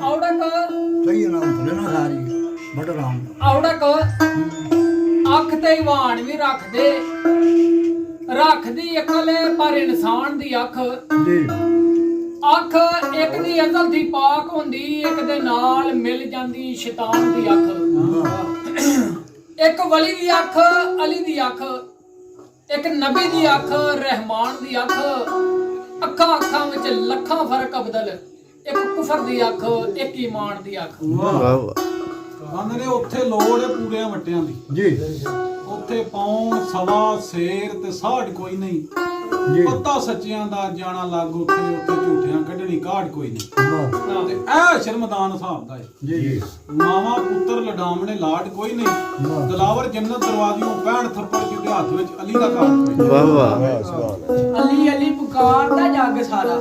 औड़क सही नाम भुलना सारी बड़ा राम औड़क अख ते वाण भी रख दी अकल पर इंसान दी अख जी अख एक दी अजल दी पाक हुंदी एक दे नाल मिल जांदी शैतान दी अख एक वली दी अख अली दी अख एक नबी दी अख रहमान दी अख अखा अखां विच लखां फर्क अबदल एक कुफर दी अख एक ईमान दी अख ਕਹਿੰਦੇ ਨੇ ਉੱਥੇ ਲੋੜ ਹੈ ਪੂਰਿਆਂ ਵਟਿਆਂ ਦੀ जी ਉੱਥੇ ਪੌਣ ਸਵਾ ਸ਼ੇਰ ਤੇ ਸਾੜ ਕੋਈ ਨਹੀਂ जी ਪਤਾ ਸੱਚਿਆਂ ਦਾ ਜਾਣਾ ਲੱਗ ਉੱਥੇ ਉੱਥੇ ਝੂਠਿਆਂ ਕੱਢਣੀ ਕਾਢ ਕੋਈ ਨਹੀਂ वाह ਤੇ ਇਹ ਸ਼ਰਮਦਾਨ ਹਿਸਾਬ ਦਾ ਹੈ जी जी ਮਾਵਾ ਪੁੱਤਰ ਲਡਾਮਣੇ ਲਾਟ ਕੋਈ ਨਹੀਂ ਦਲਾਵਰ ਜੰਨਤ ਦਰਵਾਜ਼ਿਓਂ 65 ਥੱਪੜ ਜਿਹਦੇ ਹੱਥ ਵਿੱਚ ਅਲੀ ਦਾ ਘਰ ਕੋਈ ਨਹੀਂ। ਵਾਹ ਵਾਹ ਅਲੀ ਅਲੀ ਪੁਕਾਰਦਾ ਜੱਗ ਸਾਰਾ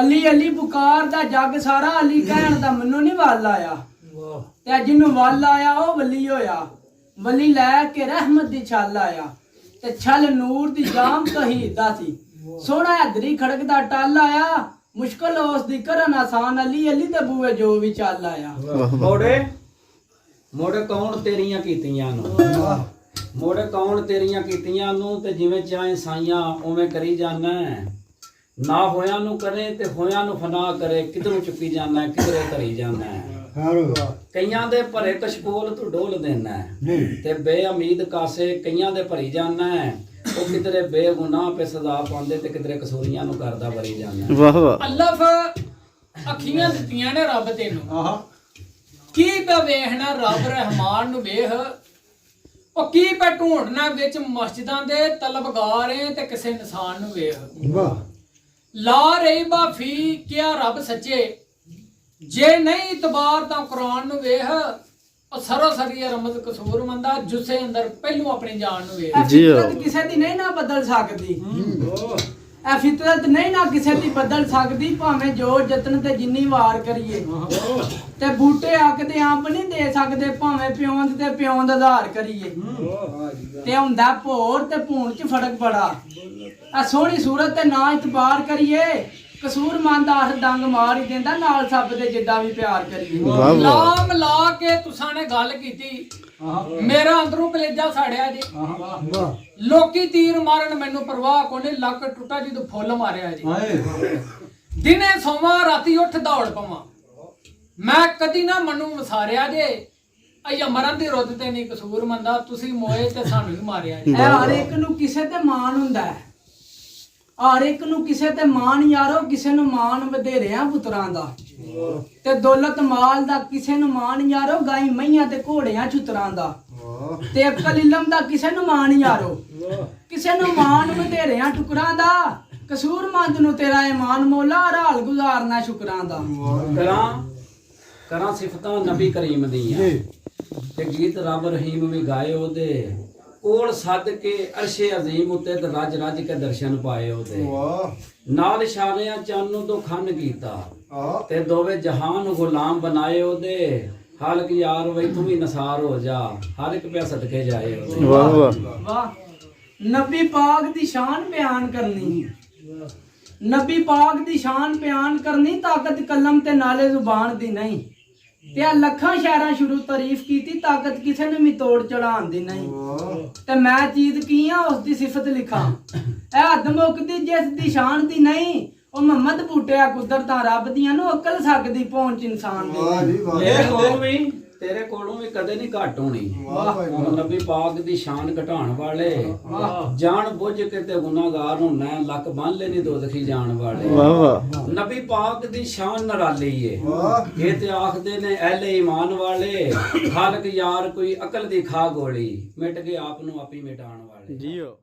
ਅਲੀ ਅਲੀ ਪੁਕਾਰਦਾ ਜੱਗ ਸਾਰਾ ਅਲੀ ਕਹਿਣ ਦਾ ਮੈਨੂੰ ਨਹੀਂ ਵੱਲ ਆਇਆ ਤੇ ਜਿਹਨੂੰ ਵੱਲ ਆਇਆ ਉਹ ਵਲੀ ਹੋਇਆ ਵਲੀ ਲੈ ਕੇ ਰਹਿਮਤ ਦੀ ਛੱਲ ਆਇਆ ਤੇ ਛੱਲ ਨੂਰ ਦੀ ਜਾਮ ਤਹੀਦਾ ਸੀ ਸੋਹਣਾ ਹਦਰੀ ਖੜਕਦਾ ਟੱਲ ਆਇਆ ਮੁਸ਼ਕਲ ਉਸ ਦੀ ਕਰਨ ਆਸਾਨ ਅਲੀ ਅਲੀ ਦੇ ਬੂਏ ਜੋ ਵੀ ਚੱਲ ਆਇਆ ਮੋੜੇ ਕੌਣ ਤੇਰੀਆਂ ਕੀਤੀਆਂ ਨੂੰ ਮੋੜੇ ਕੌਣ ਤੇਰੀਆਂ ਕੀਤੀਆਂ ਨੂੰ ਤੇ ਜਿਵੇਂ ਚਾਹੇ ਸਾਈਆਂ ਉਵੇਂ ਕਰੀ ਜਾਣਾ ਨਾ ਹੋਇਆਂ ਨੂੰ ਕਰੇ ਤੇ ਹੋਇਆਂ ਨੂੰ ਫਨਾ ਕਰੇ ਕਿਧਰੋਂ ਚੁੱਕੀ ਜਾਣਾ ਕਿਧਰੇ ਧਰੀ ਜਾਣਾ हारो ਕਈਆਂ ਦੇ ਭਰੇ ਕਸ਼ਕੋਲ ਤੂੰ ਡੋਲ ਦੇਣਾ जी ਤੇ ਬੇਉਮੀਦ ਕਾਸੇ ਕਈਆਂ ਦੇ ਭਰੀ ਜਾਣਾ ਉਹ ਕਿਧਰੇ ਬੇਗੁਨਾਹ ਪੇ ਸਜ਼ਾ ਪਾਉਂਦੇ ਤੇ ਕਿਧਰੇ ਕਸੂਰੀਆਂ ਨੂੰ ਕਰਦਾ ਭਰੀ ਜਾਣਾ ਵਾਹ ਵਾਹ ਅਲਫ ਅੱਖੀਆਂ ਦਿੱਤੀਆਂ ਨੇ ਰੱਬ ਤੈਨੂੰ ਆਹਾ ਕੀ ਪੈ ਵੇਖਣਾ ਰੱਬ ਰਹਿਮਾਨ ਨੂੰ ਵੇਖ ਉਹ ਕੀ ਪੈ ਢੂੰਡਣਾ ਵਿੱਚ ਮਸਜਿਦਾਂ ਦੇ ਤਲਬਗਾਰ ਏ ਤੇ ਕਿਸੇ ਇਨਸਾਨ ਨੂੰ ਵੇਖ वाह ਲਾ ਰਹੀ ਬਾਫੀ ਕਿਆ ਰੱਬ ਸੱਚੇ ਜੇ ਨਹੀਂ ਇਤਬਾਰ ਤਾਂ ਕੁਰਾਨ ਨੂੰ ਵੇਖ ਉਹ ਸਰੋਸਰੀ ਰਮਜ਼ ਕਸੂਰ ਮੰਦਾ ਜੁਸੇ ਅੰਦਰ ਪਹਿਲੂ ਆਪਣੀ ਜਾਨ ਨੂੰ ਵੇਖ ਇਹ ਜੀ ਫਿਤਰਤ ਕਿਸੇ ਦੀ ਨਹੀਂ ਨਾ ਬਦਲ ਸਕਦੀ ਇਹ ਫਿਤਰਤ ਨਹੀਂ ਨਾ ਕਿਸੇ ਦੀ ਬਦਲ ਸਕਦੀ ਭਾਵੇਂ ਜੋ ਯਤਨ ਤੇ ਜਿੰਨੀ ਵਾਰ ਕਰੀਏ ਤੇ ਬੂਟੇ ਆਕਦੇ ਆਪ ਨਹੀਂ ਦੇ ਸਕਦੇ ਭਾਵੇਂ ਪਿਓਂਦ ਤੇ ਪਿਓਂਦ ਆਧਾਰ ਕਰੀਏ ਤੇ ਹੁੰਦਾ ਭੋਰ ਤੇ ਭੂਣ ਚ ਫਰਕ ਬੜਾ ਆ ਸੋਹਣੀ ਸੂਰਤ ਤੇ ਨਾ ਇਤਬਾਰ ਕਰੀਏ ਕਸੂਰ ਮੰਦ ਆਹ ਡੰਗ ਮਾਰ ਹੀ ਦਿੰਦਾ ਨਾਲ ਸੱਪ ਦੇ ਜਿੱਡਾ ਵੀ ਪਿਆਰ ਕਰੀਏ ਵਾਹ ਵਾਹ ਲਾਮ ਲਾ ਕੇ ਤੁਸਾਂ ਨੇ ਗੱਲ ਕੀਤੀ ਮੇਰਾ ਅੰਦਰੋਂ ਕਲੇਜਾ ਸਾੜਿਆ ਜੀ वाह ਲੋਕੀ ਤੀਰ ਮਾਰਨ ਮੈਨੂੰ ਪਰਵਾਹ ਕੋਨੇ ਲੱਕ ਟੁੱਟਾ ਜਦੋਂ ਫੁੱਲ ਮਾਰਿਆ ਜੀ ਹਾਏ ਦਿਨੇ ਸੋਵਾਂ ਰਾਤੀ ਉੱਠ ਦੌੜ ਪਵਾਂ ਮੈਂ ਕਦੀ ਨਾ ਮਨੂੰ ਵਸਾਰਿਆ ਜੇ ਅਈਆ ਮਰਨ ਦੀ ਰੁੱਤ ਤੇ ਨਹੀਂ ਕਸੂਰ ਮੰਦਾ ਤੁਸੀਂ ਮੋਏ ਤੇ ਸਾਨੂੰ ਹੀ ਮਾਰਿਆ ਜੀ ਇਹ ਹਰ ਇੱਕ ਨੂੰ ਕਿਸੇ ਤੇ ਮਾਣ ਹੁੰਦਾ ਹੈ ਹਰ ਇੱਕ ਨੂੰ ਕਿਸੇ ਤੇ ਮਾਣ ਯਾਰੋ ਕਿਸੇ ਨੂੰ ਮਾਣ ਵਧੇਰਿਆਂ ਪੁੱਤਰਾਂ ਦਾ ਤੇ ਦੌਲਤ ਮਾਲ ਦਾ ਕਿਸੇ ਨੂੰ ਮਾਣ ਯਾਰੋ ਗਾਈ ਮਈਆਂ ਤੇ ਘੋੜਿਆਂ ਛੁਤਰਾਂ ਦਾ ਤੇ ਅਕਲ ਇਲਮ ਦਾ ਕਿਸੇ ਨੂੰ ਮਾਣ ਯਾਰੋ ਕਿਸੇ ਨੂੰ ਮਾਣ ਵਧੇਰਿਆਂ ਟੁਕਰਾਂ ਦਾ ਕਸੂਰਮੰਦ ਨੂੰ ਤੇਰਾ ਇਮਾਨ ਮੌਲਾ ਹਾਲ ਗੁਜ਼ਾਰਨਾ ਸ਼ੁਕਰਾਂ ਦਾ ਕਰਾਂ ਸਿਫਤਾਂ ਨਬੀ ਕਰੀਮ ਦੀਆਂ ਤੇ ਗੀਤ ਰੱਬ ਰਹੀਮ ਵੀ ਗਾਏ ਉਹਦੇ ਕੋਲ ਸੱਦ ਕੇ ਅਰਸ਼ੇ ਅਜ਼ੀਮ ਉੱਤੇ ਤੇ ਰੱਜ ਰੱਜ ਕੇ ਦਰਸ਼ਨ ਪਾਏ ਉਹਦੇ ਨਾਲ ਇਸ਼ਾਰਿਆਂ ਚੰਨ ਤੋਂ ਖੰਨ ਕੀਤਾ ਤੇ ਦੋਵੇਂ ਜਹਾਨ ਨੂੰ ਗੁਲਾਮ ਬਣਾਏ ਉਹਦੇ ਹਾਲਕ ਯਾਰ ਵਈ ਤੂੰ ਵੀ ਨਸਾਰ ਹੋ ਜਾ ਹਰ ਇੱਕ ਪਿਆ ਸਦਕੇ ਜਾਏ ਉਹਦੇ ਵਾਹ ਵਾਹ ਵਾਹ ਨਬੀ ਪਾਕ ਦੀ ਸ਼ਾਨ ਬਿਆਨ ਕਰਨੀ ਨਬੀ ਪਾਕ ਦੀ ਸ਼ਾਨ ਬਿਆਨ ਕਰਨੀ ਤਾਕਤ ਕਲਮ ਤੇ ਨਾਲੇ ਜ਼ੁਬਾਨ ਦੀ ਨਹੀਂ ਤੇ ਆ ਲੱਖਾਂ ਸ਼ਾਇਰਾਂ ਸ਼ੁਰੂ ਤਾਰੀਫ ਕੀਤੀ ਤਾਕਤ ਕਿਸੇ ਨੂੰ ਵੀ ਤੋੜ ਚੜਾਉਣ ਦੀ ਨਹੀਂ ਤੇ ਮੈਂ ਚੀਜ਼ ਕੀ ਆ ਉਸ ਦੀ ਸਿਫਤ ਲਿਖਾਂ ਇਹ ਹੱਦ ਮੁੱਕਦੀ ਜਿਸ ਦੀ ਸ਼ਾਨ ਦੀ ਨਹੀਂ ਉਹ ਮੁਹੰਮਦ ਬੂਟਿਆ ਕੁਦਰਤਾਂ ਰੱਬ ਦੀਆਂ ਨੂੰ ਅਕਲ ਸਕਦੀ ਪਹੁੰਚ ਇਨਸਾਨ ਦੀ ਤੇਰੇ ਕੋਲੋਂ ਵੀ ਕਦੇ ਨਹੀਂ ਘੱਟ ਹੋਣੀ ਉਹ ਨਬੀ ਪਾਕ ਦੀ ਸ਼ਾਨ ਘਟਾਉਣ ਵਾਲੇ ਜਾਣ ਬੁੱਝ ਕੇ ਤੇ ਗੁਨਾਹਗਾਰ ਨੂੰ ਨਾ ਲੱਕ ਬੰਨ ਲੈਣੀ ਦੋਜ਼ਖੀ ਜਾਣ ਵਾਲੇ ਵਾਹ ਵਾਹ ਨਬੀ ਪਾਕ ਦੀ ਸ਼ਾਨ ਨਿਰਾਲੀ ਏ ਇਹ ਤੇ ਆਖਦੇ ਨੇ ਅਹਲੇ ਈਮਾਨ ਵਾਲੇ ਖਾਲਕ ਯਾਰ ਕੋਈ ਅਕਲ ਦੀ ਖਾ ਗੋਲੀ ਮਿਟ ਕੇ ਆਪ ਨੂੰ ਆਪੀ ਮਿਟਾਉਣ ਵਾਲੇ ਜੀਓ